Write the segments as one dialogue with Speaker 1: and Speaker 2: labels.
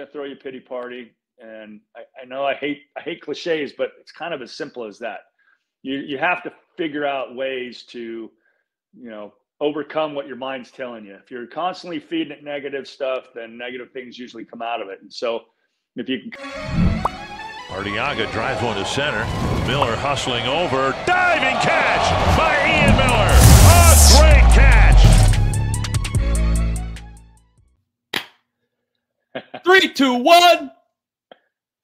Speaker 1: going to throw you a pity party. And I know I hate cliches, but it's kind of as simple as that. You have to figure out ways to, overcome what your mind's telling you. If you're constantly feeding it negative stuff, then negative things usually come out of it. And so if you can.
Speaker 2: Arteaga drives one to center. Miller hustling over. Diving catch by Ian Miller. A great catch.
Speaker 3: 3, 2, 1.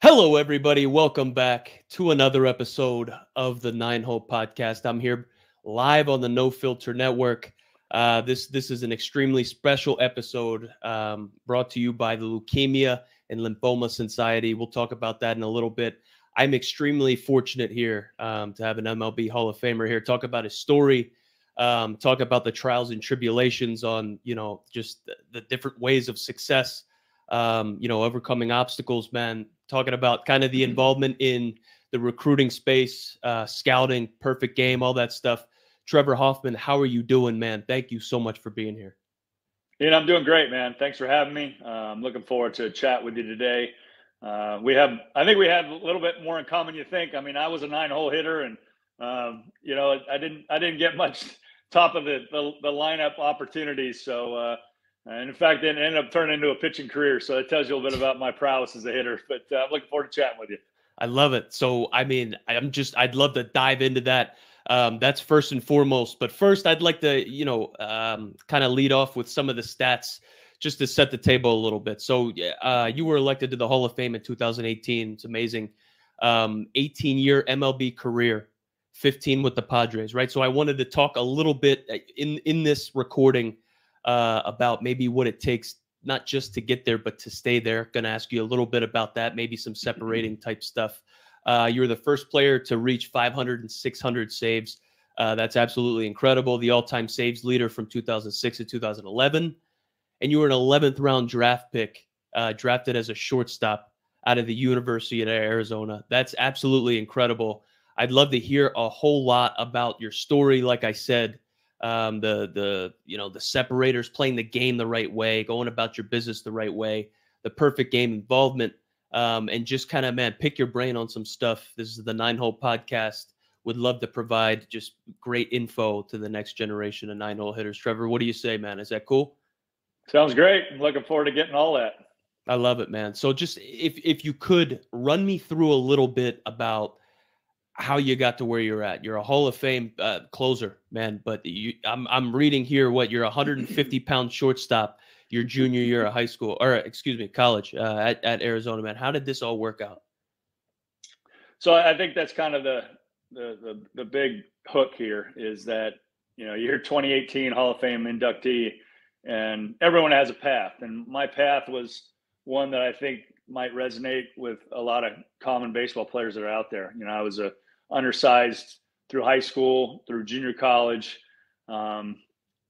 Speaker 3: Hello, everybody. Welcome back to another episode of the 9-Hole Podcast. I'm here live on the No Filter Network. This is an extremely special episode brought to you by the Leukemia and Lymphoma Society. We'll talk about that in a little bit. I'm extremely fortunate here to have an MLB Hall of Famer here, talk about his story, talk about the trials and tribulations on, just the different ways of success, overcoming obstacles, man, talking about kind of the involvement in the recruiting space, scouting, perfect game, all that stuff. Trevor Hoffman, how are you doing, man? Thank you so much for being here.
Speaker 1: Ian, I'm doing great, man. Thanks for having me. I'm looking forward to a chat with you today. I think we have a little bit more in common than you think. I mean, I was a 9-hole hitter, and I didn't get much top of the lineup opportunities. So, and in fact, it ended up turning into a pitching career. So it tells you a little bit about my prowess as a hitter. But I'm looking forward to chatting with you.
Speaker 3: I love it. So, I mean, I'd love to dive into that. That's first and foremost. But first, I'd like to, kind of lead off with some of the stats just to set the table a little bit. So you were elected to the Hall of Fame in 2018. It's amazing. 18-year MLB career, 15 with the Padres, right? So I wanted to talk a little bit in this recording about maybe what it takes, not just to get there, but to stay there. Going to ask you a little bit about that, maybe some separating type stuff. You were the first player to reach 500 and 600 saves. That's absolutely incredible. The all-time saves leader from 2006 to 2011. And you were an 11th round draft pick, drafted as a shortstop out of the University of Arizona. That's absolutely incredible. I'd love to hear a whole lot about your story. Like I said, the separators, playing the game the right way, going about your business the right way, the perfect game involvement, and just kind of, man, pick your brain on some stuff. This is the 9-Hole Podcast. Would love to provide just great info to the next generation of 9-hole hitters. Trevor, what do you say, man? Is that cool?
Speaker 1: Sounds great. I'm looking forward to getting all that.
Speaker 3: I love it, man. So just if you could run me through a little bit about how you got to where you're at. You're a Hall of Fame closer, man. But I'm reading here you're a 150-pound shortstop your junior year of college at Arizona, man. How did this all work out?
Speaker 1: So I think that's kind of the big hook here is that, you're 2018 Hall of Fame inductee, and everyone has a path. And my path was one that I think might resonate with a lot of common baseball players that are out there. I was undersized through high school, through junior college.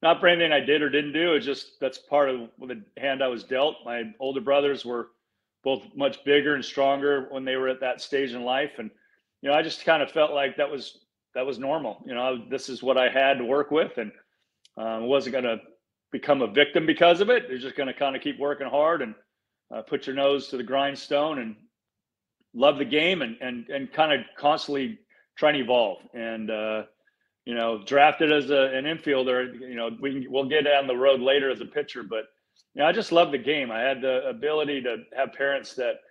Speaker 1: Not for anything I did or didn't do. It's just that's part of the hand I was dealt. My older brothers were both much bigger and stronger when they were at that stage in life. And, I just kind of felt like that was normal. This is what I had to work with. And I wasn't going to become a victim because of it. You're just going to kind of keep working hard and put your nose to the grindstone and love the game and kind of constantly trying to evolve. And, drafted as an infielder, we'll get down the road later as a pitcher, but, I just love the game. I had the ability to have parents that,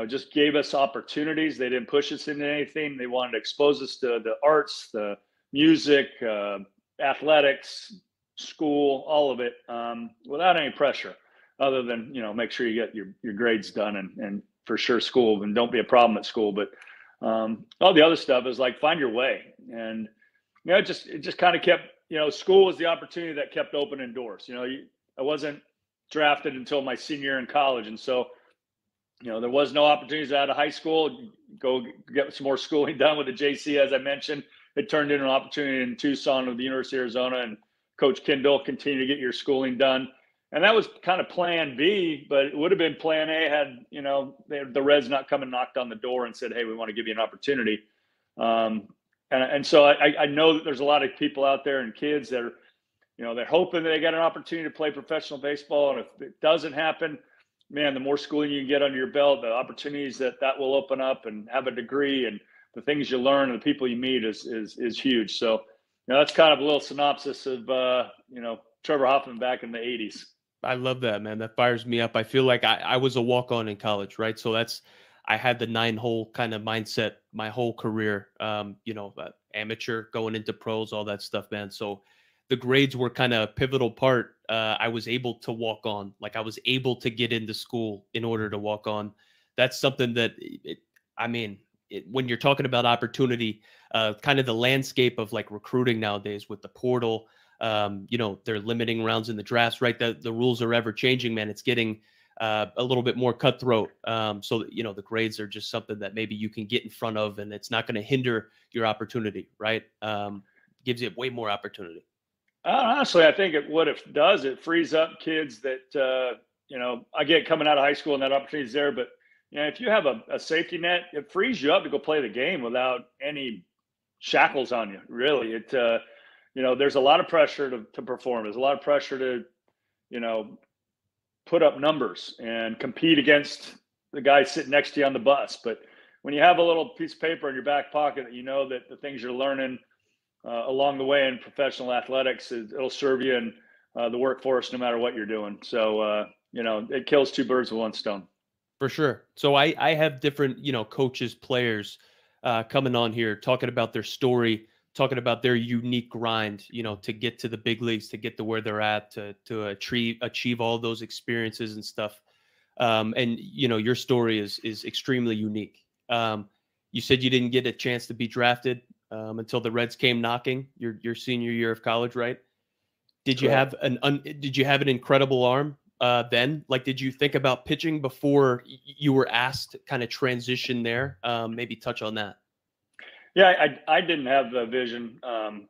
Speaker 1: just gave us opportunities. They didn't push us into anything. They wanted to expose us to the arts, the music, athletics, school, all of it, without any pressure other than, make sure you get your grades done and for sure school, and don't be a problem at school. But all the other stuff is like, find your way. And, it just kind of kept, school was the opportunity that kept opening doors. I wasn't drafted until my senior year in college. And so, there was no opportunities out of high school. Go get some more schooling done with the JC, as I mentioned. It turned into an opportunity in Tucson with the University of Arizona, and Coach Kendall continued to get your schooling done. And that was kind of plan B, but it would have been plan A had, the Reds not come and knocked on the door and said, hey, we want to give you an opportunity. And so I know that there's a lot of people out there and kids that are, they're hoping that they get an opportunity to play professional baseball. And if it doesn't happen, man, the more schooling you can get under your belt, the opportunities that will open up, and have a degree, and the things you learn and the people you meet is huge. So, that's kind of a little synopsis of, Trevor Hoffman back in the 80s.
Speaker 3: I love that, man. That fires me up. I feel like I was a walk-on in college, right? So I had the 9-hole kind of mindset my whole career, amateur going into pros, all that stuff, man. So the grades were kind of a pivotal part. I was able to walk on, like I was able to get into school in order to walk on. That's something that, when you're talking about opportunity, kind of the landscape of like recruiting nowadays with the portal, they're limiting rounds in the drafts, right? The rules are ever changing, man. It's getting a little bit more cutthroat. So, the grades are just something that maybe you can get in front of, and it's not going to hinder your opportunity, right? Gives you way more opportunity.
Speaker 1: Honestly, I think what it does, it frees up kids that, I get coming out of high school and that opportunity is there. But, if you have a safety net, it frees you up to go play the game without any shackles on you, really. There's a lot of pressure to perform. There's a lot of pressure to, put up numbers and compete against the guy sitting next to you on the bus. But when you have a little piece of paper in your back pocket that that the things you're learning along the way in professional athletics, it'll serve you in the workforce no matter what you're doing. So, it kills two birds with one stone.
Speaker 3: For sure. So I have different, coaches, players coming on here talking about their story, talking about their unique grind, to get to the big leagues, to get to where they're at, to achieve all those experiences and stuff. And your story is extremely unique. You said you didn't get a chance to be drafted until the Reds came knocking your senior year of college, right? Did you have did you have an incredible arm then? Like, did you think about pitching before you were asked to kind of transition there? Maybe touch on that.
Speaker 1: Yeah, I didn't have the vision,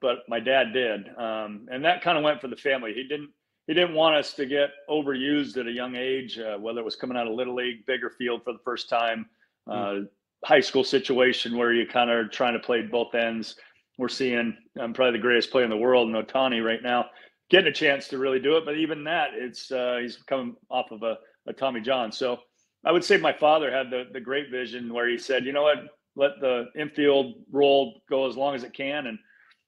Speaker 1: but my dad did, and that kind of went for the family. He didn't want us to get overused at a young age, whether it was coming out of Little League, bigger field for the first time, high school situation where you kind of trying to play both ends. We're seeing probably the greatest player in the world in Ohtani right now, getting a chance to really do it. But even that, he's coming off of a Tommy John. So I would say my father had the great vision where he said, you know what, let the infield role go as long as it can. And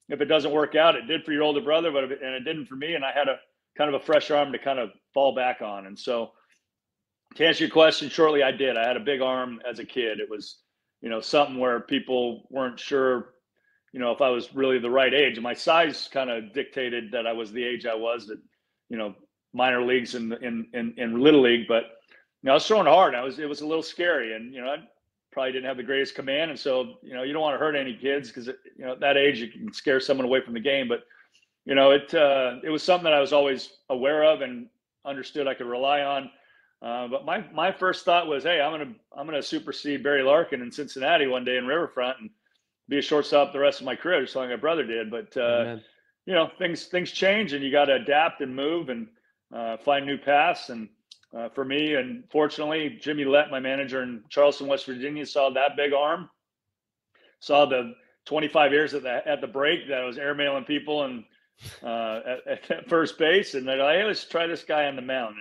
Speaker 1: if it doesn't work out, it did for your older brother, and it didn't for me. And I had a kind of a fresh arm to kind of fall back on. And so to answer your question shortly, I did. I had a big arm as a kid. It was, something where people weren't sure, if I was really the right age. My size kind of dictated that I was the age I was at, minor leagues and in Little League. But, I was throwing hard. It was a little scary. And, I probably didn't have the greatest command. And so, you don't want to hurt any kids because, at that age, you can scare someone away from the game. But, it was something that I was always aware of and understood I could rely on. But my first thought was, hey, I'm gonna supersede Barry Larkin in Cincinnati one day in Riverfront and be a shortstop the rest of my career, just like my brother did. But things change, and you got to adapt and move and find new paths. And for me, and fortunately, Jimmy Lett, my manager in Charleston, West Virginia, saw that big arm, saw the 25 years at the break that I was airmailing people and at first base, and they're like, hey, let's try this guy on the mound.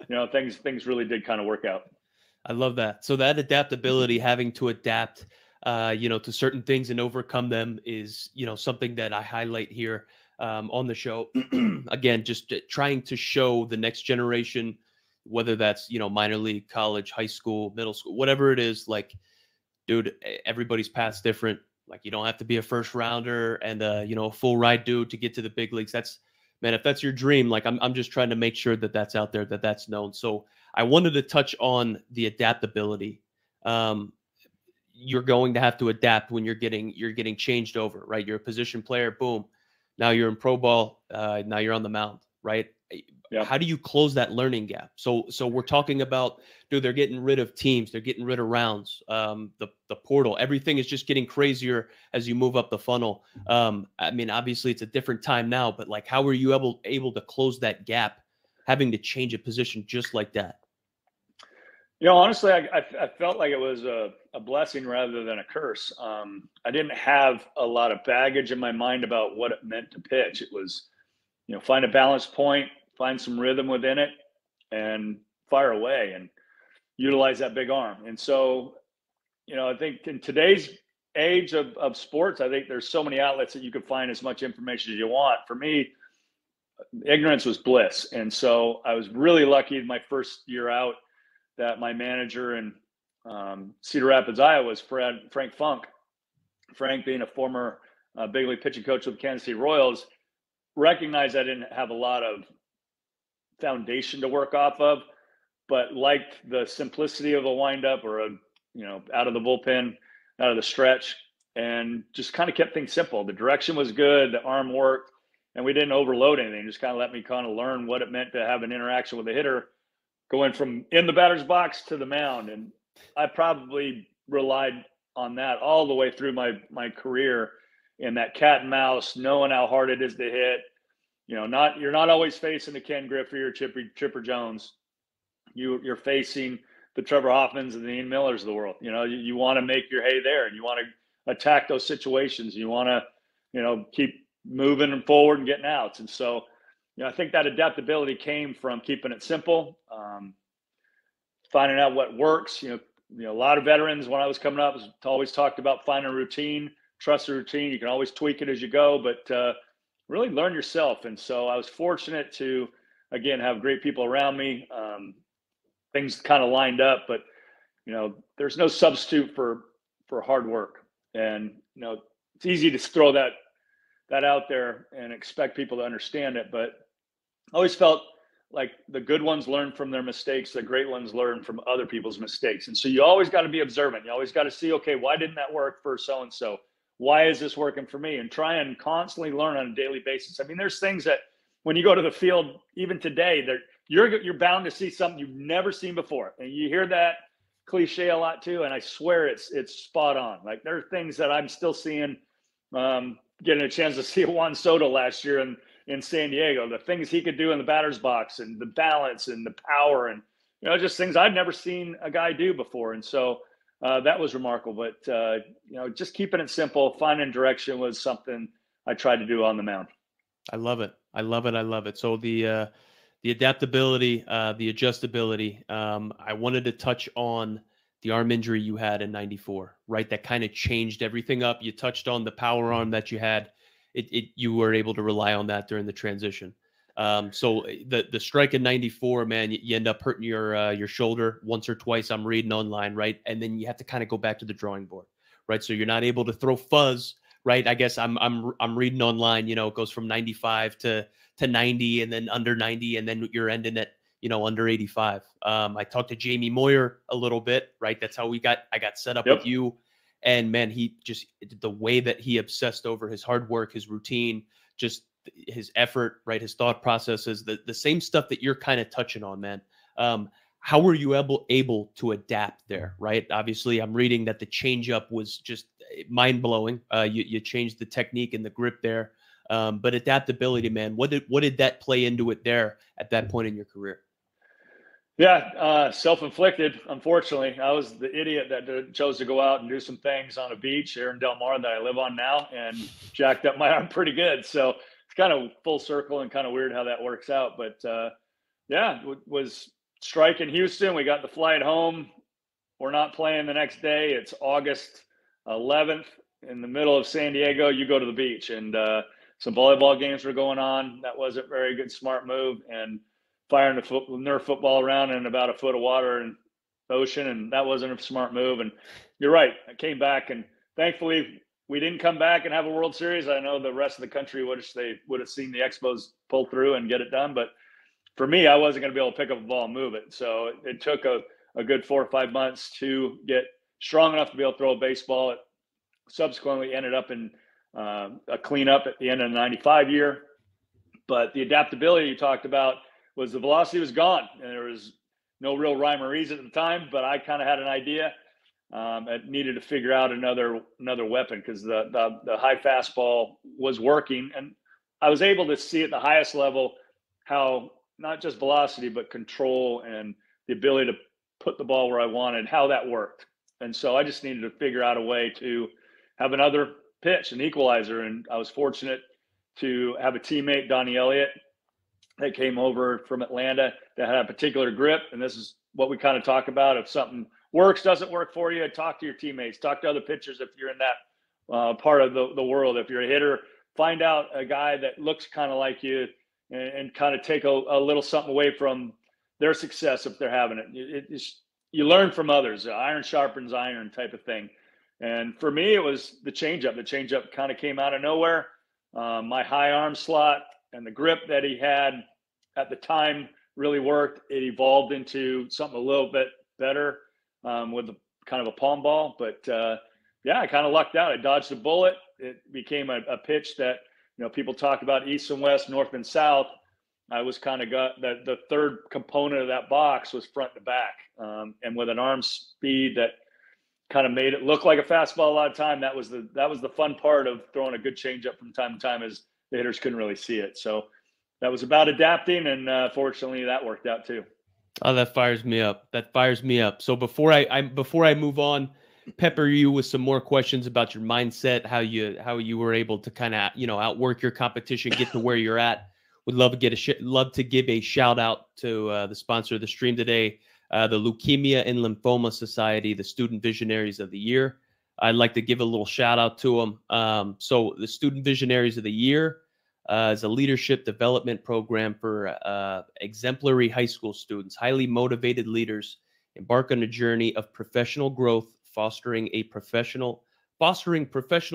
Speaker 1: And things really did kind of work out.
Speaker 3: I love that. So that adaptability, having to adapt to certain things and overcome them is something that I highlight here on the show. Again, just trying to show the next generation, whether that's minor league, college, high school, middle school, whatever it is, like, dude, everybody's path's different. Like, you don't have to be a first rounder and a full ride dude to get to the big leagues. That's, man, if that's your dream, like I'm just trying to make sure that that's out there, that's known. So I wanted to touch on the adaptability. You're going to have to adapt when you're getting changed over, right? You're a position player, boom. Now you're in pro ball. Now you're on the mound, right? Yeah. How do you close that learning gap? So we're talking about, dude, they're getting rid of teams. They're getting rid of rounds. The portal, everything is just getting crazier as you move up the funnel. Obviously it's a different time now, but like, how were you able to close that gap, having to change a position just like that?
Speaker 1: Honestly, I felt like it was a blessing rather than a curse. I didn't have a lot of baggage in my mind about what it meant to pitch. It was, find a balance point, find some rhythm within it, and fire away and utilize that big arm. And so, I think in today's age of sports, I think there's so many outlets that you can find as much information as you want. For me, ignorance was bliss. And so I was really lucky in my first year out that my manager in Cedar Rapids, Iowa was Frank Funk. Frank, being a former big league pitching coach with the Kansas City Royals, recognized I didn't have a lot of foundation to work off of, but liked the simplicity of a windup or out of the bullpen, out of the stretch, and just kind of kept things simple. The direction was good, the arm worked, and we didn't overload anything. Just kind of let me kind of learn what it meant to have an interaction with the hitter going from in the batter's box to the mound. And I probably relied on that all the way through my career, in that cat and mouse, knowing how hard it is to hit. You're not always facing the Ken Griffey or Chipper Jones. You're facing the Trevor Hoffmans and the Ian Millers of the world. You want to make your hay there, and you want to attack those situations. You want to, keep moving and forward and getting outs. And so, I think that adaptability came from keeping it simple, finding out what works. A lot of veterans, when I was coming up, always talked about finding a routine, trust the routine. You can always tweak it as you go, but really learn yourself. And so I was fortunate to, again, have great people around me. Things kind of lined up, but there's no substitute for hard work. And it's easy to throw that out there and expect people to understand it, but I always felt like the good ones learn from their mistakes, the great ones learn from other people's mistakes. And so you always got to be observant. You always got to see, okay, why didn't that work for so and so? Why is this working for me? And try and constantly learn on a daily basis. I mean, there's things that when you go to the field, even today, you're bound to see something you've never seen before. And you hear that cliche a lot too, and I swear it's spot on. Like, there are things that I'm still seeing. Getting a chance to see Juan Soto last year in San Diego, the things he could do in the batter's box, and the balance and the power, and just things I've never seen a guy do before. And so that was remarkable. But just keeping it simple, finding direction was something I tried to do on the mound.
Speaker 3: I love it. So the adaptability, the adjustability. I wanted to touch on the arm injury you had in '94, right? That kind of changed everything up. You touched on the power arm that you had. You were able to rely on that during the transition. So the strike in '94, man, you end up hurting your shoulder once or twice. I'm reading online, right? And then you have to kind of go back to the drawing board, right? So you're not able to throw fuzz, right? I guess I'm reading online. It goes from 95 to 90, and then under 90, and then you're ending at under 85. I talked to Jamie Moyer a little bit, right? That's how I got set up with you. And man, the way that he obsessed over his hard work, his routine, just his effort, right? His thought processes, the same stuff that you're kind of touching on, man. How were you able to adapt there, right? Obviously, I'm reading that the changeup was just mind blowing. You changed the technique and the grip there. But adaptability, man, what did that play into it there at that point in your career?
Speaker 1: Yeah, self-inflicted, unfortunately. I was the idiot that chose to go out and do some things on a beach here in Del Mar that I live on now, and jacked up my arm pretty good. So it's kind of full circle and kind of weird how that works out. But was strike in Houston. We got the flight home. We're not playing the next day. It's August 11th in the middle of San Diego. You go to the beach, and some volleyball games were going on. That wasn't a very good, smart move. And firing the Nerf football around in about a foot of water and ocean, and that wasn't a smart move. And you're right. I came back, and thankfully we didn't come back and have a World Series. I know the rest of the country would have seen the Expos pull through and get it done. But for me, I wasn't going to be able to pick up a ball and move it. So it took a good 4 or 5 months to get strong enough to be able to throw a baseball. It subsequently ended up in a cleanup at the end of the 95 year. But the adaptability you talked about was the velocity was gone, and there was no real rhyme or reason at the time, but I kind of had an idea. I needed to figure out another weapon, because the high fastball was working, and I was able to see at the highest level how not just velocity, but control and the ability to put the ball where I wanted, how that worked. And so I just needed to figure out a way to have another pitch, an equalizer. And I was fortunate to have a teammate, Donnie Elliott, that came over from Atlanta that had a particular grip. And this is what we kind of talk about. If something works, doesn't work for you, talk to your teammates, talk to other pitchers if you're in that part of the world. If you're a hitter, find out a guy that looks kind of like you and kind of take a little something away from their success if they're having it. You learn from others. Iron sharpens iron type of thing. And for me, it was the changeup. The changeup kind of came out of nowhere. My high arm slot and the grip that he had at the time really worked. It evolved into something a little bit better with kind of a palm ball. But yeah, I kind of lucked out. I dodged a bullet. It became a pitch that, people talk about east and west, north and south. I was kind of got the third component of that box was front to back. And with an arm speed that kind of made it look like a fastball a lot of time. That was the fun part of throwing a good changeup from time to time, is the hitters couldn't really see it. So that was about adapting, and fortunately that worked out too.
Speaker 3: Oh, that fires me up. So before I move on, pepper you with some more questions about your mindset, how you were able to kind of outwork your competition, get to where you're at. Would love to give a shout out to the sponsor of the stream today, the Leukemia and Lymphoma Society, the Student Visionaries of the Year. I'd like to give a little shout out to them. So the Student Visionaries of the Year is a leadership development program for exemplary high school students. Highly motivated leaders embark on a journey of professional growth, fostering professional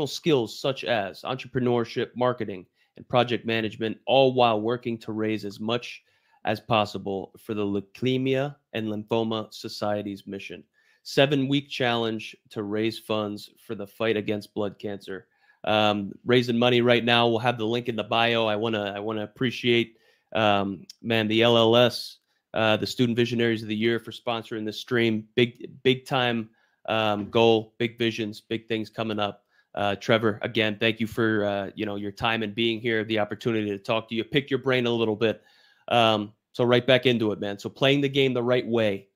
Speaker 3: skills such as entrepreneurship, marketing, and project management, all while working to raise as much as possible for the Leukemia and Lymphoma Society's mission. 7-week challenge to raise funds for the fight against blood cancer. Raising money right now. We'll have the link in the bio. I want to appreciate, the LLS, the Student Visionaries of the Year, for sponsoring this stream. Big time goal, big visions, big things coming up. Trevor, again, thank you for your time and being here, the opportunity to talk to you, pick your brain a little bit. So right back into it, man. So playing the game the right way,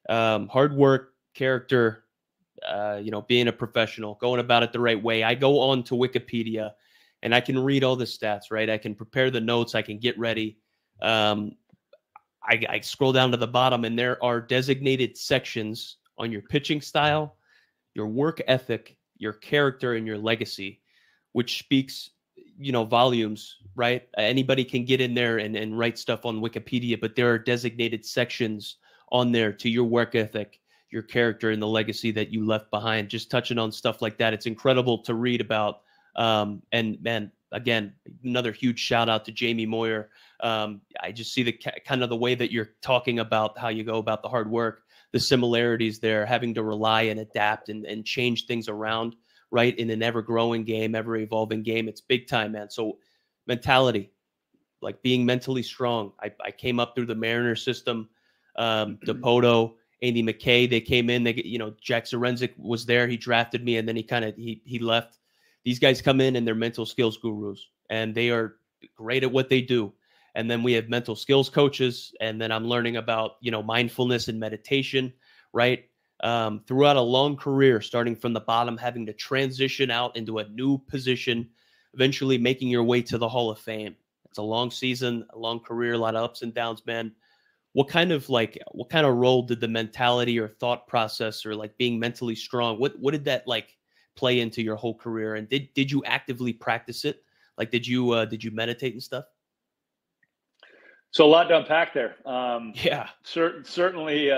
Speaker 3: hard work, character, being a professional, going about it the right way. I go on to Wikipedia and I can read all the stats, right? I can prepare the notes. I can get ready. I scroll down to the bottom and there are designated sections on your pitching style, your work ethic, your character, and your legacy, which speaks, volumes, right? Anybody can get in there and write stuff on Wikipedia, but there are designated sections on there to your work ethic, your character, and the legacy that you left behind. Just touching on stuff like that. It's incredible to read about. And man, again, another huge shout out to Jamie Moyer. I just see the kind of the way that you're talking about how you go about the hard work, the similarities there, having to rely and adapt and change things around, right? In an ever-growing game, ever-evolving game. It's big time, man. So mentality, like being mentally strong. I came up through the Mariner system, DePoto, Andy McKay, they came in, Jack Zarenzik was there. He drafted me and then he left. These guys come in and they're mental skills gurus and they are great at what they do. And then we have mental skills coaches. And then I'm learning about, mindfulness and meditation, right? Throughout a long career, starting from the bottom, having to transition out into a new position, eventually making your way to the Hall of Fame. It's a long season, a long career, a lot of ups and downs, man. What kind of role did the mentality or thought process or like being mentally strong, what did that like play into your whole career? And did you actively practice it? Like, did you meditate and stuff?
Speaker 1: So a lot to unpack there.
Speaker 3: Yeah.
Speaker 1: Certainly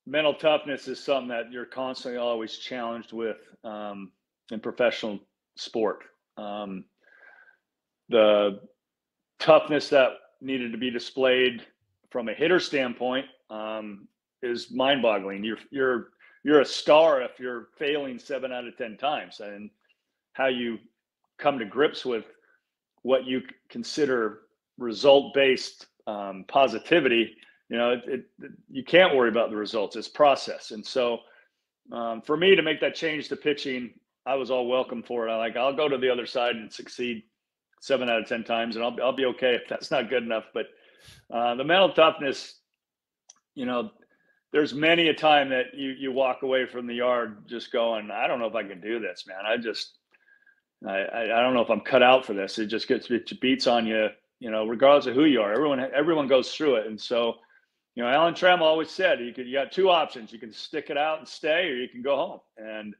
Speaker 1: mental toughness is something that you're constantly always challenged with in professional sport. The toughness that needed to be displayed from a hitter standpoint is mind-boggling. You're a star if you're failing 7 out of 10 times, and how you come to grips with what you consider result-based positivity. You can't worry about the results. It's process. And so for me to make that change to pitching, I was all welcome for it. I'll go to the other side and succeed 7 out of 10 times, and I'll be okay if that's not good enough. But the mental toughness, there's many a time that you walk away from the yard just going, I don't know if I can do this, man. I don't know if I'm cut out for this. It just beats on you regardless of who you are, everyone goes through it. And so, Alan Trammell always said, you got two options. You can stick it out and stay, or you can go home. And,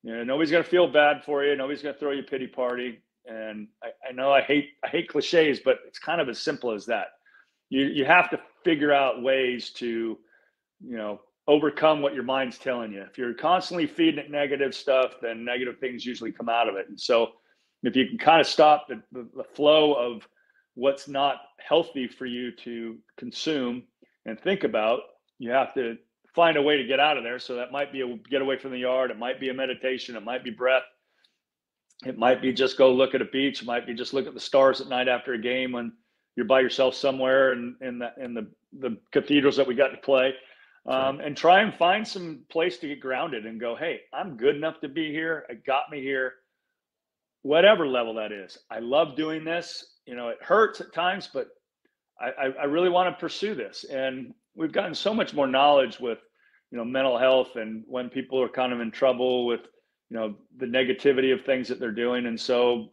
Speaker 1: nobody's going to feel bad for you. Nobody's going to throw you a pity party. And I know I hate cliches, but it's kind of as simple as that. You have to figure out ways to, overcome what your mind's telling you. If you're constantly feeding it negative stuff, then negative things usually come out of it. And so if you can kind of stop the flow of what's not healthy for you to consume and think about, you have to find a way to get out of there. So that might be a get away from the yard. It might be a meditation. It might be breath. It might be just go look at a beach. It might be just look at the stars at night after a game when you're by yourself somewhere in the cathedrals that we got to play. And try and find some place to get grounded and go, hey, I'm good enough to be here. It got me here, whatever level that is. I love doing this. It hurts at times, but I really want to pursue this. And we've gotten so much more knowledge with, mental health and when people are kind of in trouble with, the negativity of things that they're doing. And so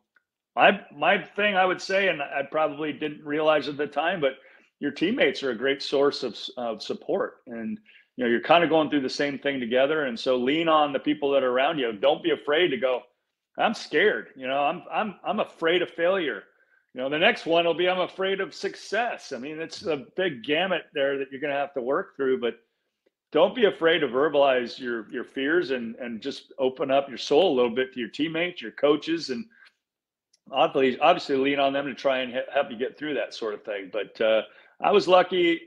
Speaker 1: my thing I would say, and I probably didn't realize at the time, but your teammates are a great source of support. And, you're kind of going through the same thing together. And so lean on the people that are around you. Don't be afraid to go, I'm scared. I'm afraid of failure. The next one will be, I'm afraid of success. I mean, it's a big gamut there that you're going to have to work through, but don't be afraid to verbalize your fears and just open up your soul a little bit to your teammates, your coaches, and obviously lean on them to try and help you get through that sort of thing. But I was lucky,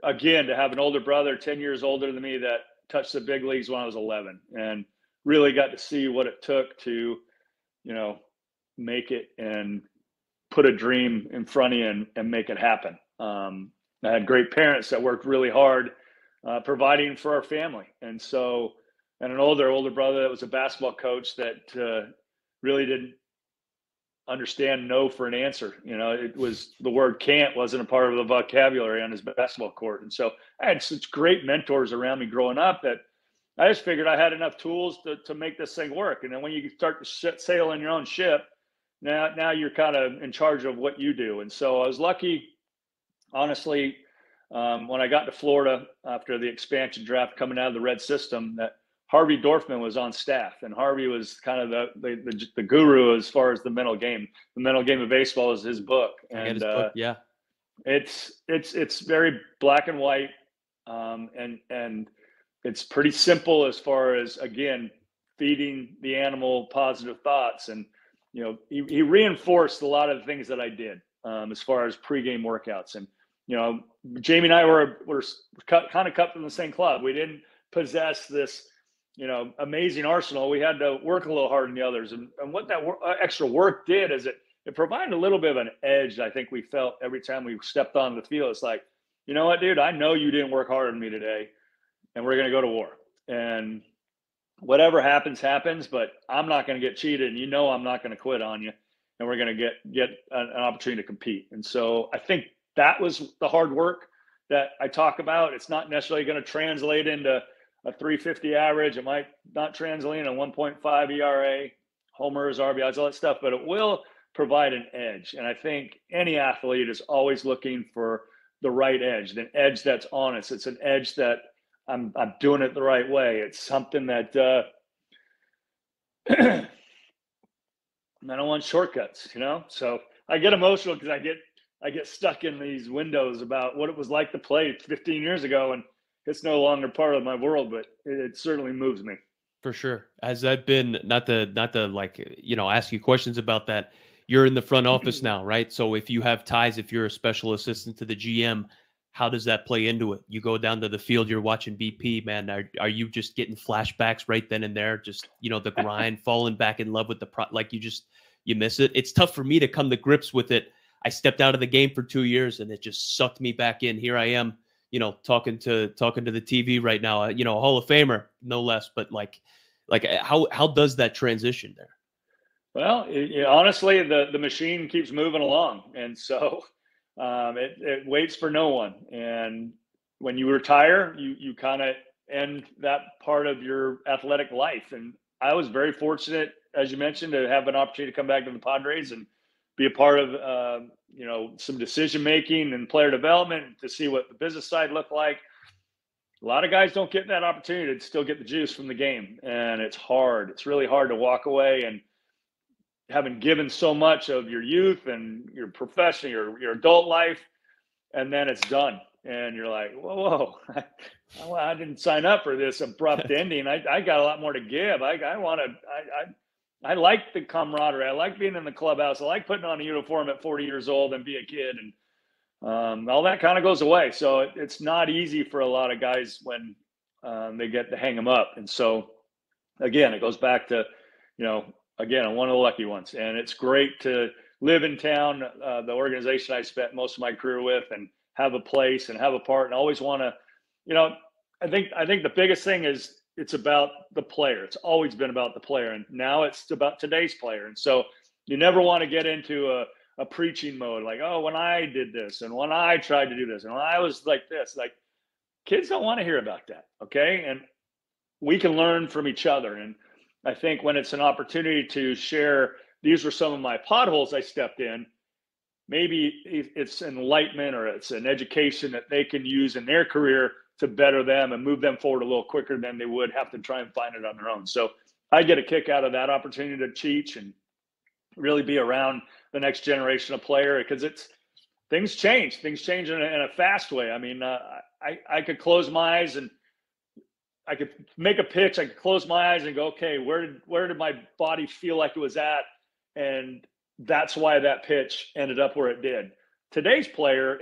Speaker 1: again, to have an older brother, 10 years older than me, that touched the big leagues when I was 11 and really got to see what it took to, make it and put a dream in front of you and make it happen. I had great parents that worked really hard providing for our family. And an older brother that was a basketball coach that really didn't understand no for an answer. It was the word can't wasn't a part of the vocabulary on his basketball court. And so I had such great mentors around me growing up that I just figured I had enough tools to make this thing work. And then when you start to sail in your own ship, now you're kind of in charge of what you do. And so I was lucky, honestly, when I got to Florida after the expansion draft coming out of the red system, that Harvey Dorfman was on staff, and Harvey was kind of the guru as far as the mental game. The Mental Game of Baseball is his book, and
Speaker 3: his book, yeah,
Speaker 1: it's very black and white, and it's pretty simple as far as, again, feeding the animal positive thoughts. And he reinforced a lot of the things that I did as far as pregame workouts. And Jamie and I were kind of cut from the same cloth. We didn't possess this amazing arsenal. We had to work a little harder than the others. And what that extra work did is it provided a little bit of an edge. I think we felt every time we stepped on the field. It's like, you know what, dude, I know you didn't work harder than me today, and we're going to go to war. And whatever happens, but I'm not going to get cheated. And I'm not going to quit on you. And we're going to get an opportunity to compete. And so I think that was the hard work that I talk about. It's not necessarily going to translate into a 350 average. It might not translate into 1.5 ERA, homers, RBIs, all that stuff, but it will provide an edge. And I think any athlete is always looking for the right edge, an edge that's honest. It's an edge that I'm doing it the right way. It's something that I don't want shortcuts, So I get emotional because I get stuck in these windows about what it was like to play 15 years ago, and it's no longer part of my world, but it certainly moves me.
Speaker 3: For sure. Has that been not to ask you questions about that? You're in the front office now, right? So if you have ties, if you're a special assistant to the GM, how does that play into it? You go down to the field, you're watching BP, man. Are you just getting flashbacks right then and there? Just, the grind, falling back in love with you miss it. It's tough for me to come to grips with it. I stepped out of the game for 2 years and it just sucked me back in. Here I am, talking to the TV right now, a Hall of Famer, no less, but how does that transition there?
Speaker 1: Well, honestly, the machine keeps moving along. And so it waits for no one. And when you retire, you kind of end that part of your athletic life. And I was very fortunate, as you mentioned, to have an opportunity to come back to the Padres and be a part of, some decision making and player development to see what the business side looked like. A lot of guys don't get that opportunity to still get the juice from the game. And it's hard. It's really hard to walk away and having given so much of your youth and your profession, your adult life, and then it's done. And you're like, whoa, I didn't sign up for this abrupt ending. I got a lot more to give. I like the camaraderie. I like being in the clubhouse. I like putting on a uniform at 40 years old and be a kid. And all that kind of goes away. So it's not easy for a lot of guys when they get to hang them up. And so, again, it goes back to, again, I'm one of the lucky ones. And it's great to live in town, the organization I spent most of my career with, and have a place and have a part, and always want to, I think the biggest thing is it's about the player. It's always been about the player. And now it's about today's player. And so you never want to get into a preaching mode, like, oh, when I did this and when I tried to do this and when I was like this. Like, kids don't want to hear about that. Okay. And we can learn from each other. And I think when it's an opportunity to share, these were some of my potholes I stepped in, maybe it's enlightenment or it's an education that they can use in their career to better them and move them forward a little quicker than they would have to try and find it on their own. So I get a kick out of that opportunity to teach and really be around the next generation of player, because things change in a fast way. I mean, I could close my eyes and I could make a pitch. I could close my eyes and go, okay, where did my body feel like it was at? And that's why that pitch ended up where it did. Today's player,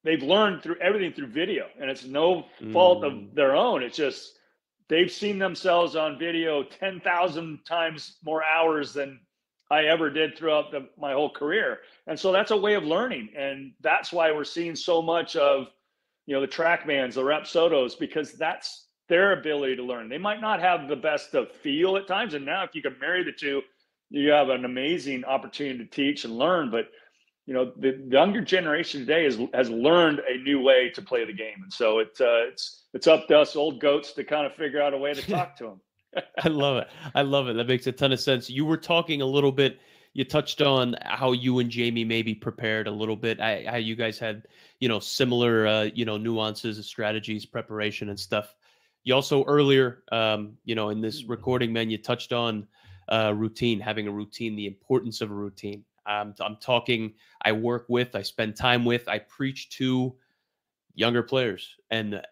Speaker 1: they've learned through everything through video, and it's no fault of their own. It's just they've seen themselves on video 10,000 times more hours than I ever did throughout my whole career. And so that's a way of learning. And that's why we're seeing so much of, the TrackMans, the Rapsodos, because that's their ability to learn. They might not have the best of feel at times. And now if you can marry the two, you have an amazing opportunity to teach and learn. But, the younger generation today has learned a new way to play the game. And so it's up to us old goats to kind of figure out a way to talk to them.
Speaker 3: I love it. That makes a ton of sense. You were talking a little bit, you touched on how you and Jamie maybe prepared a little bit, how you guys had, similar, nuances, strategies, preparation and stuff. You also earlier, in this recording, man, you touched on routine, having a routine, the importance of a routine. I'm talking, I work with, I spend time with, I preach to younger players and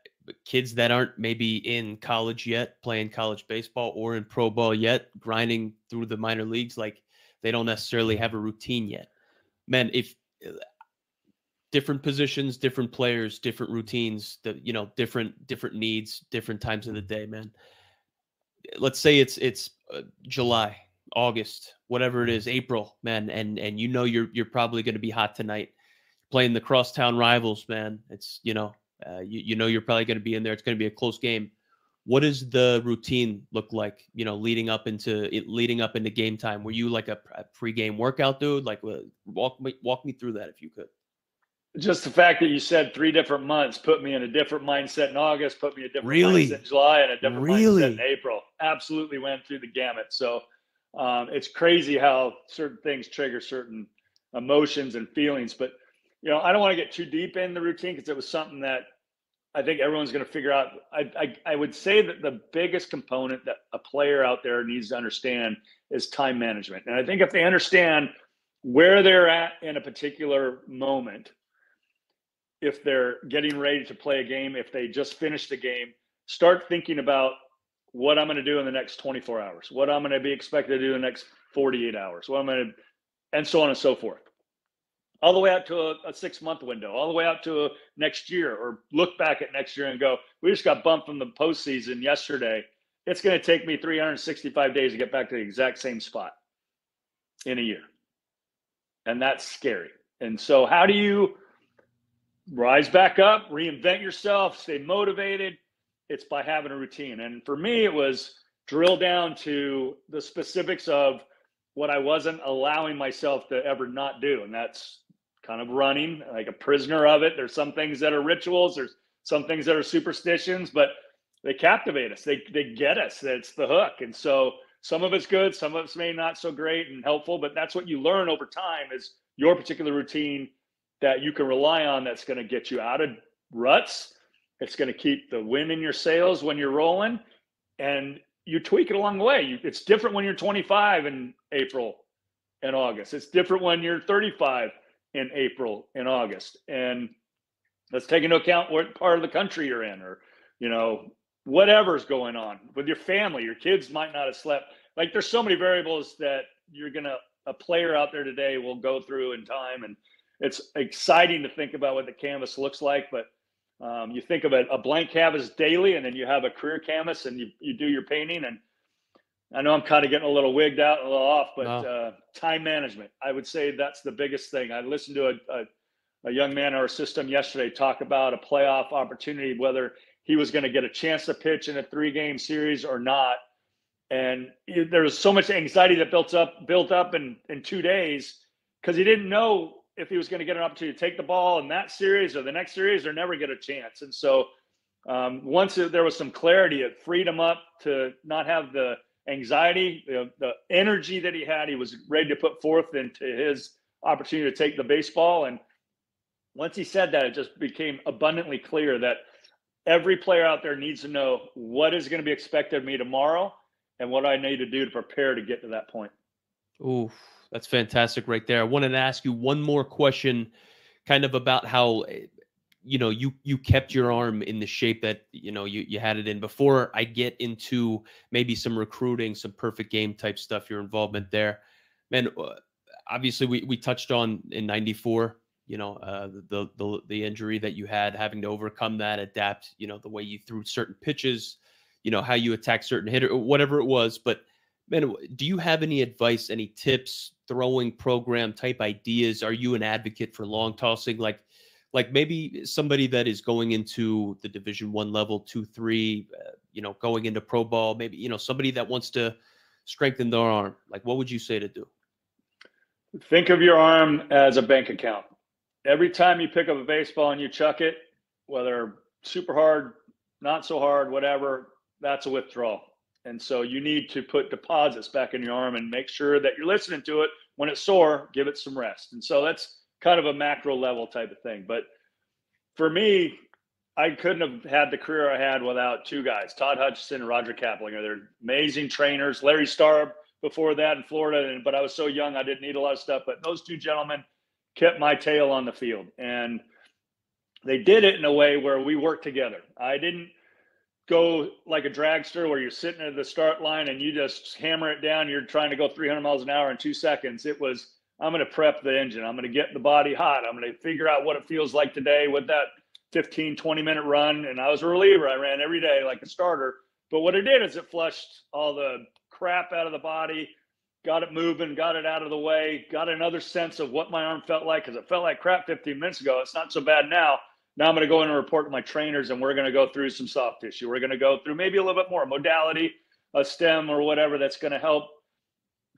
Speaker 3: kids that aren't maybe in college yet, playing college baseball, or in pro ball yet, grinding through the minor leagues. Like, they don't necessarily have a routine yet. Man, if different positions, different players, different routines, different needs, different times of the day, man. Let's say it's July, August, whatever it is, April, man, and you're probably going to be hot tonight, playing the crosstown rivals, man. It's you're probably going to be in there. It's going to be a close game. What does the routine look like? Leading up into game time. Were you like a pre-game workout dude? Like, walk me through that if you could.
Speaker 1: Just the fact that you said 3 different months put me in a different mindset in August, put me in a different mindset in July, and a different mindset in April. Absolutely went through the gamut. So it's crazy how certain things trigger certain emotions and feelings. But, I don't want to get too deep in the routine because it was something that I think everyone's going to figure out. I would say that the biggest component that a player out there needs to understand is time management. And I think if they understand where they're at in a particular moment, if they're getting ready to play a game, if they just finished a game, start thinking about what I'm going to do in the next 24 hours, what I'm going to be expected to do in the next 48 hours, and so on and so forth. All the way out to a 6-month window, all the way out to next year, or look back at next year and go, we just got bumped from the postseason yesterday. It's going to take me 365 days to get back to the exact same spot in a year. And that's scary. And so how do you rise back up, reinvent yourself, stay motivated? It's by having a routine. And for me, it was drill down to the specifics of what I wasn't allowing myself to ever not do. And that's kind of running, like a prisoner of it. There's some things that are rituals. There's some things that are superstitions, but they captivate us. They get us. That's the hook. And so Some of it's good, some of it's maybe not so great and helpful, but that's what you learn over time is your particular routine that you can rely on that's going to get you out of ruts. It's going to keep the wind in your sails when you're rolling, and you tweak it along the way. It's different when you're 25 in April and August. It's different when you're 35 in April and August. And let's take into account what part of the country you're in, or, whatever's going on with your family. Your kids might not have slept. Like, there's so many variables that a player out there today will go through in time. And it's exciting to think about what the canvas looks like. But you think of a blank canvas daily, and then you have a career canvas, and you do your painting. And I know I'm kind of getting a little wigged out, a little off, but time management, I would say that's the biggest thing. I listened to a young man in our system yesterday talk about a playoff opportunity, whether he was going to get a chance to pitch in a 3-game series or not. And there was so much anxiety that built up in 2 days, because he didn't know if he was going to get an opportunity to take the ball in that series or the next series or never get a chance. And so once there was some clarity, it freed him up to not have the anxiety, the energy that he was ready to put forth into his opportunity to take the baseball. And once he said that, it just became abundantly clear that every player out there needs to know what is going to be expected of me tomorrow and what I need to do to prepare to get to that point.
Speaker 3: Ooh, that's fantastic right there. I wanted to ask you one more question, kind of about how, you kept your arm in the shape that, you had it in. Before I get into maybe some recruiting, some perfect game type stuff, your involvement there, man, obviously we touched on in 94, the injury that you had, having to overcome that, adapt, the way you threw certain pitches, how you attack certain hitter, whatever it was. But man, do you have any advice, any tips, throwing program type ideas? Are you an advocate for long tossing? Like maybe somebody that is going into the Division I level 2-3, going into pro ball, maybe, somebody that wants to strengthen their arm, like, what would you say to do?
Speaker 1: Think of your arm as a bank account. Every time you pick up a baseball and you chuck it, whether super hard, not so hard, whatever, that's a withdrawal. And so you need to put deposits back in your arm and make sure that you're listening to it. When it's sore, give it some rest. And so that's kind of a macro level type of thing. But for me, I couldn't have had the career I had without two guys, Todd Hutchison and Roger Kaplinger. They're amazing trainers. Larry Starr before that in Florida, but I was so young I didn't need a lot of stuff. But those two gentlemen kept my tail on the field. And they did it in a way where we worked together. I didn't go like a dragster where you're sitting at the start line and you just hammer it down. You're trying to go 300 miles an hour in 2 seconds. It was, I'm going to prep the engine. I'm going to get the body hot. I'm going to figure out what it feels like today with that 15, 20-minute run. And I was a reliever. I ran every day like a starter. But what it did is it flushed all the crap out of the body, got it moving, got it out of the way, got another sense of what my arm felt like, because it felt like crap 15 minutes ago. It's not so bad now. Now I'm going to go in and report to my trainers, and we're going to go through some soft tissue. We're going to go through maybe a little bit more modality, a stem or whatever that's going to help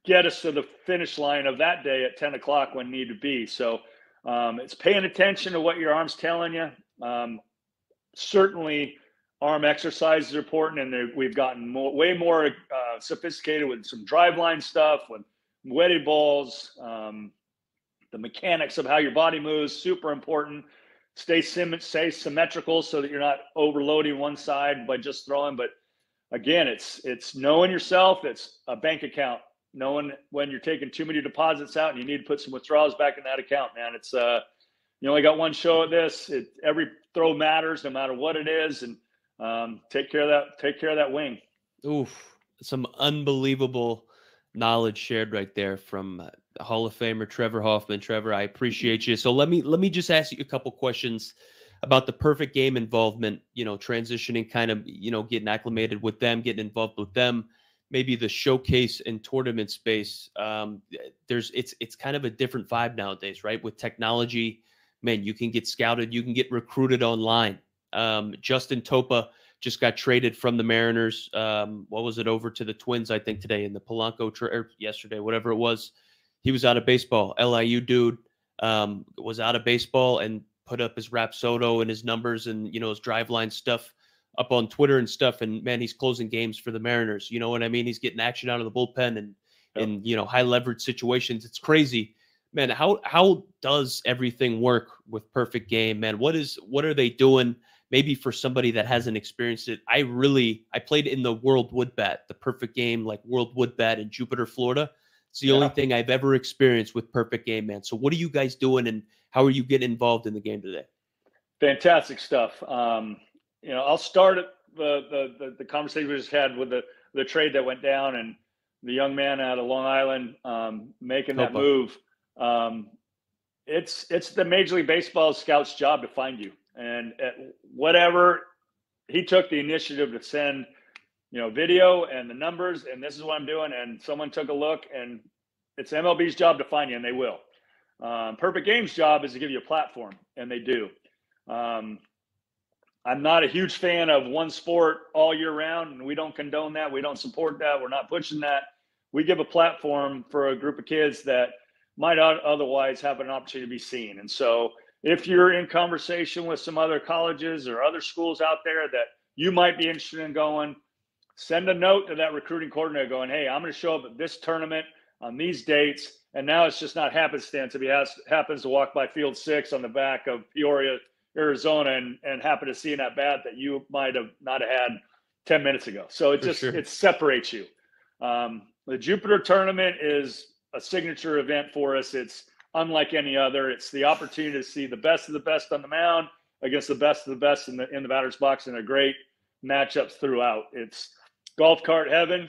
Speaker 1: get us to the finish line of that day at 10 o'clock when need to be. So it's paying attention to what your arm's telling you. Certainly arm exercise is important, and we've gotten way more sophisticated with some driveline stuff, with wetted balls, the mechanics of how your body moves, super important. Stay symmetrical so that you're not overloading one side by just throwing. But again, it's knowing yourself. It's a bank account, knowing when you're taking too many deposits out and you need to put some withdrawals back in that account, man. It's you only got one show at this. Every throw matters, no matter what it is, and take care of that. Take care of that wing.
Speaker 3: Oof, some unbelievable knowledge shared right there from Hall of Famer Trevor Hoffman. Trevor, I appreciate you. So let me just ask you a couple questions about the perfect game involvement, transitioning, kind of, getting acclimated with them, getting involved with them, maybe the showcase and tournament space. It's kind of a different vibe nowadays, right? With technology, man, you can get scouted, you can get recruited online. Justin Topa just got traded from the Mariners. What was it, over to the Twins, I think, today in the Polanco or yesterday, whatever it was. He was out of baseball. LIU dude was out of baseball and put up his Rapsodo and his numbers and, his driveline stuff up on Twitter and stuff, and man, he's closing games for the Mariners. You know what I mean? He's getting action out of the bullpen and in high leverage situations. It's crazy, man. How does everything work with Perfect Game, man? What are they doing? Maybe for somebody that hasn't experienced it, I played in the World Wood Bat, the Perfect Game, like World Wood Bat in Jupiter, Florida. It's the only thing I've ever experienced with Perfect Game, man. So what are you guys doing, and how are you getting involved in the game today?
Speaker 1: Fantastic stuff. I'll start at the conversation we just had with the trade that went down and the young man out of Long Island making that move. It's the Major League Baseball scout's job to find you. And whatever, he took the initiative to send, video and the numbers, and this is what I'm doing. And someone took a look, and it's MLB's job to find you, and they will. Perfect Game's job is to give you a platform, and they do. I'm not a huge fan of one sport all year round, and we don't condone that. We don't support that. We're not pushing that. We give a platform for a group of kids that might not otherwise have an opportunity to be seen. And so if you're in conversation with some other colleges or other schools out there that you might be interested in going, send a note to that recruiting coordinator going, hey, I'm going to show up at this tournament on these dates. And now it's just not happenstance. If he happens to walk by field 6 on the back of Peoria, Arizona, and happen to see an at-bat that you might have not had 10 minutes ago. So it separates you. The Jupiter tournament is a signature event for us. It's unlike any other. It's the opportunity to see the best of the best on the mound against the best of the best in the batter's box, and a great matchups throughout. It's golf cart heaven.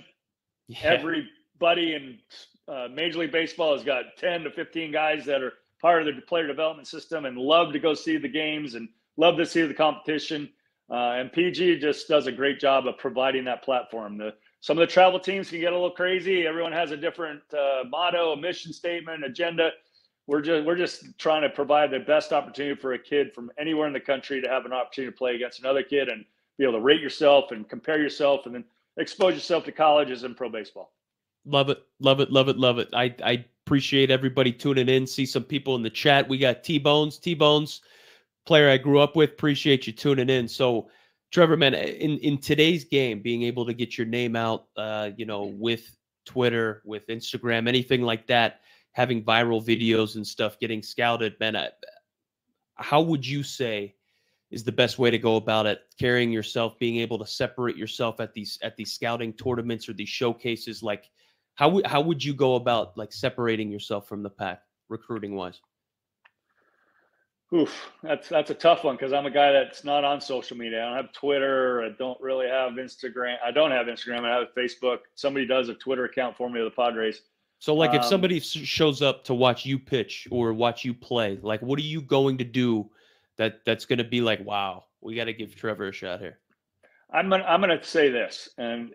Speaker 1: Yeah. Everybody in Major League Baseball has got 10 to 15 guys that are part of the player development system and love to go see the games and love to see the competition. And PG just does a great job of providing that platform. Some of the travel teams can get a little crazy. Everyone has a different motto, a mission statement, agenda. We're just trying to provide the best opportunity for a kid from anywhere in the country to have an opportunity to play against another kid and be able to rate yourself and compare yourself and then expose yourself to colleges and pro baseball.
Speaker 3: Love it. Love it. Love it. Love it. I appreciate everybody tuning in. See some people in the chat. We got T-Bones, player I grew up with. Appreciate you tuning in. So, Trevor, man, in today's game, being able to get your name out, with Twitter, with Instagram, anything like that, having viral videos and stuff, getting scouted, man, how would you say is the best way to go about it? Carrying yourself, being able to separate yourself at these scouting tournaments or these showcases, like how would you go about like separating yourself from the pack, recruiting wise?
Speaker 1: Oof, that's a tough one because I'm a guy that's not on social media. I don't have Twitter. I don't really have Instagram. I don't have Instagram. I have Facebook. Somebody does a Twitter account for me, the Padres.
Speaker 3: So, like, if somebody shows up to watch you pitch or watch you play, like, what are you going to do that's going to be like, wow, we got to give Trevor a shot here?
Speaker 1: I'm gonna say this, and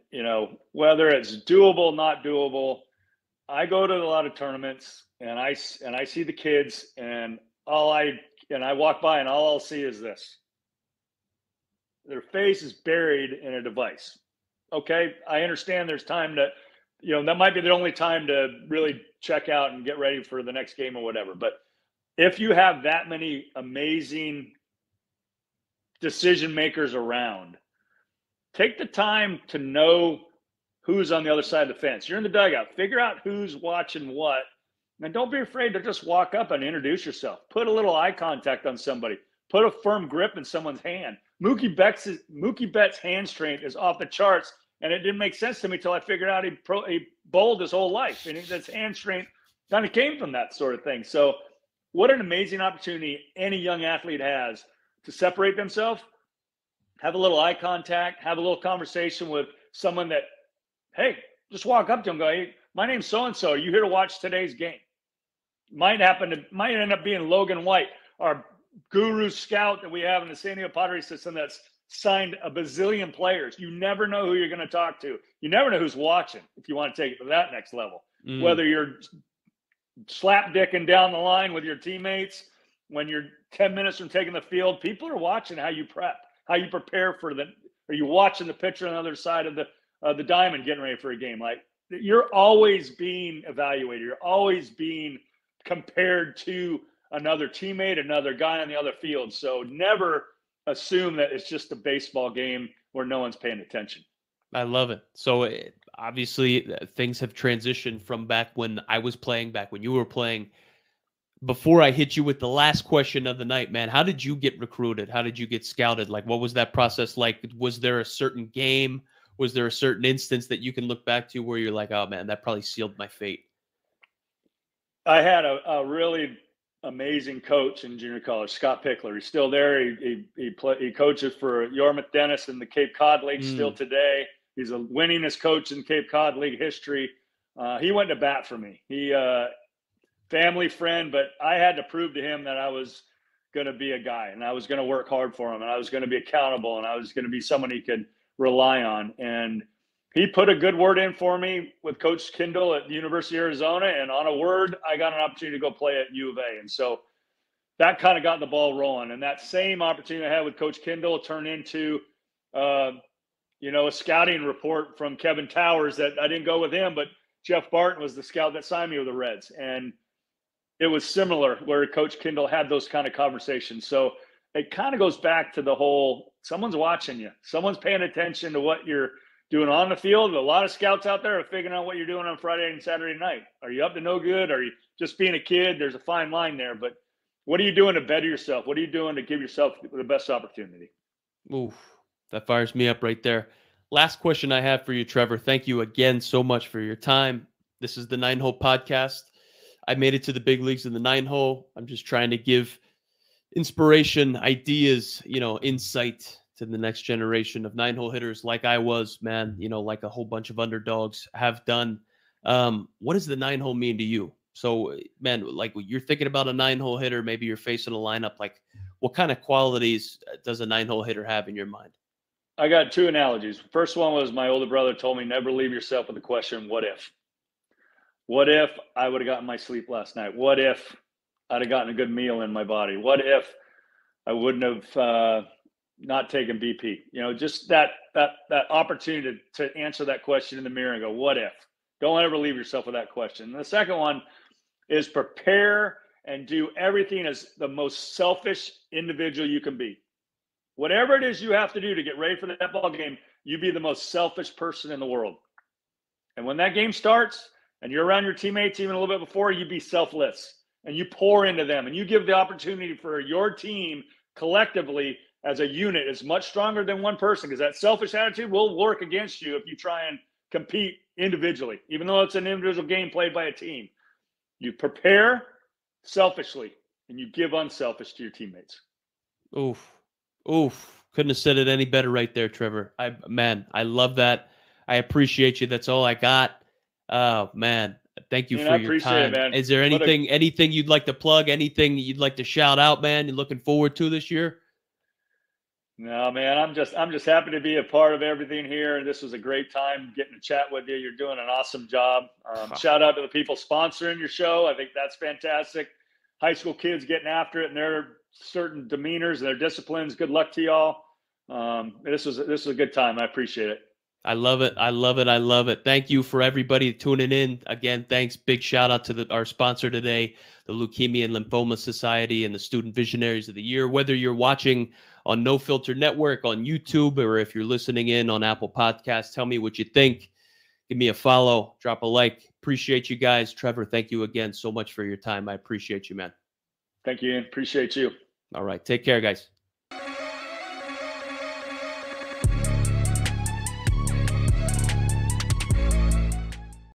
Speaker 1: whether it's doable, not doable, I go to a lot of tournaments, and I see the kids, and I walk by, and all I'll see is this: their face is buried in a device. Okay, I understand there's time to. That might be the only time to really check out and get ready for the next game or whatever. But if you have that many amazing decision makers around, take the time to know who's on the other side of the fence. You're in the dugout. Figure out who's watching what. And don't be afraid to just walk up and introduce yourself. Put a little eye contact on somebody. Put a firm grip in someone's hand. Mookie Betts' hand strength is off the charts. And it didn't make sense to me until I figured out he bowled his whole life. And his hand strength kind of came from that sort of thing. So what an amazing opportunity any young athlete has to separate themselves, have a little eye contact, have a little conversation with someone that, hey, just walk up to them and go, hey, my name's so-and-so. Are you here to watch today's game? Might end up being Logan White, our guru scout that we have in the San Diego Padres system that's signed a bazillion players. You never know who you're going to talk to. You never know who's watching if you want to take it to that next level. Whether you're slapdicking down the line with your teammates when you're 10 minutes from taking the field, people are watching how you prep, how you prepare for the. Are you watching the pitcher on the other side of the diamond getting ready for a game? Like, you're always being evaluated. You're always being compared to another teammate, another guy on the other field. So never assume that it's just a baseball game where no one's paying attention.
Speaker 3: I love it. So obviously things have transitioned from back when I was playing, back when you were playing. Before I hit you with the last question of the night, man, how did you get recruited? How did you get scouted? Like, what was that process like? Was there a certain game? Was there a certain instance that you can look back to where you're like, oh man, that probably sealed my fate?
Speaker 1: I had a really amazing coach in junior college, Scott Pickler. He's still there. He coaches for Yarmouth Dennis in the Cape Cod League still today. He's a winningest coach in Cape Cod League history. He went to bat for me. He family friend, but I had to prove to him that I was going to be a guy, and I was going to work hard for him, and I was going to be accountable, and I was going to be someone he could rely on. And he put a good word in for me with Coach Kindle at the University of Arizona, and on a word, I got an opportunity to go play at U of A. And so that kind of got the ball rolling. And that same opportunity I had with Coach Kindle turned into, a scouting report from Kevin Towers that I didn't go with him, but Jeff Barton was the scout that signed me with the Reds. And it was similar where Coach Kindle had those kind of conversations. So it kind of goes back to the whole, someone's watching you. Someone's paying attention to what you're doing on the field. A lot of scouts out there are figuring out what you're doing on Friday and Saturday night. Are you up to no good? Are you just being a kid? There's a fine line there. But what are you doing to better yourself? What are you doing to give yourself the best opportunity?
Speaker 3: Oof, that fires me up right there. Last question I have for you, Trevor. Thank you again so much for your time. This is the 9-Hole Podcast. I made it to the big leagues in the 9-hole. I'm just trying to give inspiration, ideas, insight to the next generation of 9-hole hitters like I was, man, like a whole bunch of underdogs have done. What does the 9-hole mean to you? So, man, like you're thinking about a 9-hole hitter, maybe you're facing a lineup. Like, what kind of qualities does a 9-hole hitter have in your mind?
Speaker 1: I got two analogies. First one was my older brother told me, never leave yourself with the question, what if? What if I would have gotten my sleep last night? What if I'd have gotten a good meal in my body? What if I wouldn't have not taken BP? Just that opportunity to answer that question in the mirror and go, what if? Don't ever leave yourself with that question. And the second one is prepare and do everything as the most selfish individual you can be. Whatever it is you have to do to get ready for that ball game, you be the most selfish person in the world. And when that game starts and you're around your teammates even a little bit before, you be selfless and you pour into them and you give the opportunity for your team collectively as a unit is much stronger than one person, because that selfish attitude will work against you if you try and compete individually, even though it's an individual game played by a team. You prepare selfishly and you give unselfish to your teammates.
Speaker 3: Oof. Couldn't have said it any better right there, Trevor. I love that. I appreciate you. That's all I got. Oh, man. Thank you for your time.
Speaker 1: It, man.
Speaker 3: Is there anything you'd like to plug? Anything you'd like to shout out, man? You're looking forward to this year?
Speaker 1: No, man. I'm just happy to be a part of everything here. This was a great time getting to chat with you. You're doing an awesome job. Shout out to the people sponsoring your show. I think that's fantastic. High school kids getting after it and their certain demeanors and their disciplines. Good luck to y'all. This was a good time. I appreciate it.
Speaker 3: I love it. Thank you for everybody tuning in. Again, thanks. Big shout out to our sponsor today, the Leukemia and Lymphoma Society and the Student Visionaries of the Year. Whether you're watching on No Filter Network, on YouTube, or if you're listening in on Apple Podcasts, tell me what you think. Give me a follow, drop a like. Appreciate you guys. Trevor, thank you again so much for your time. I appreciate you, man.
Speaker 1: Thank you, Ian. Appreciate you.
Speaker 3: All right. Take care, guys.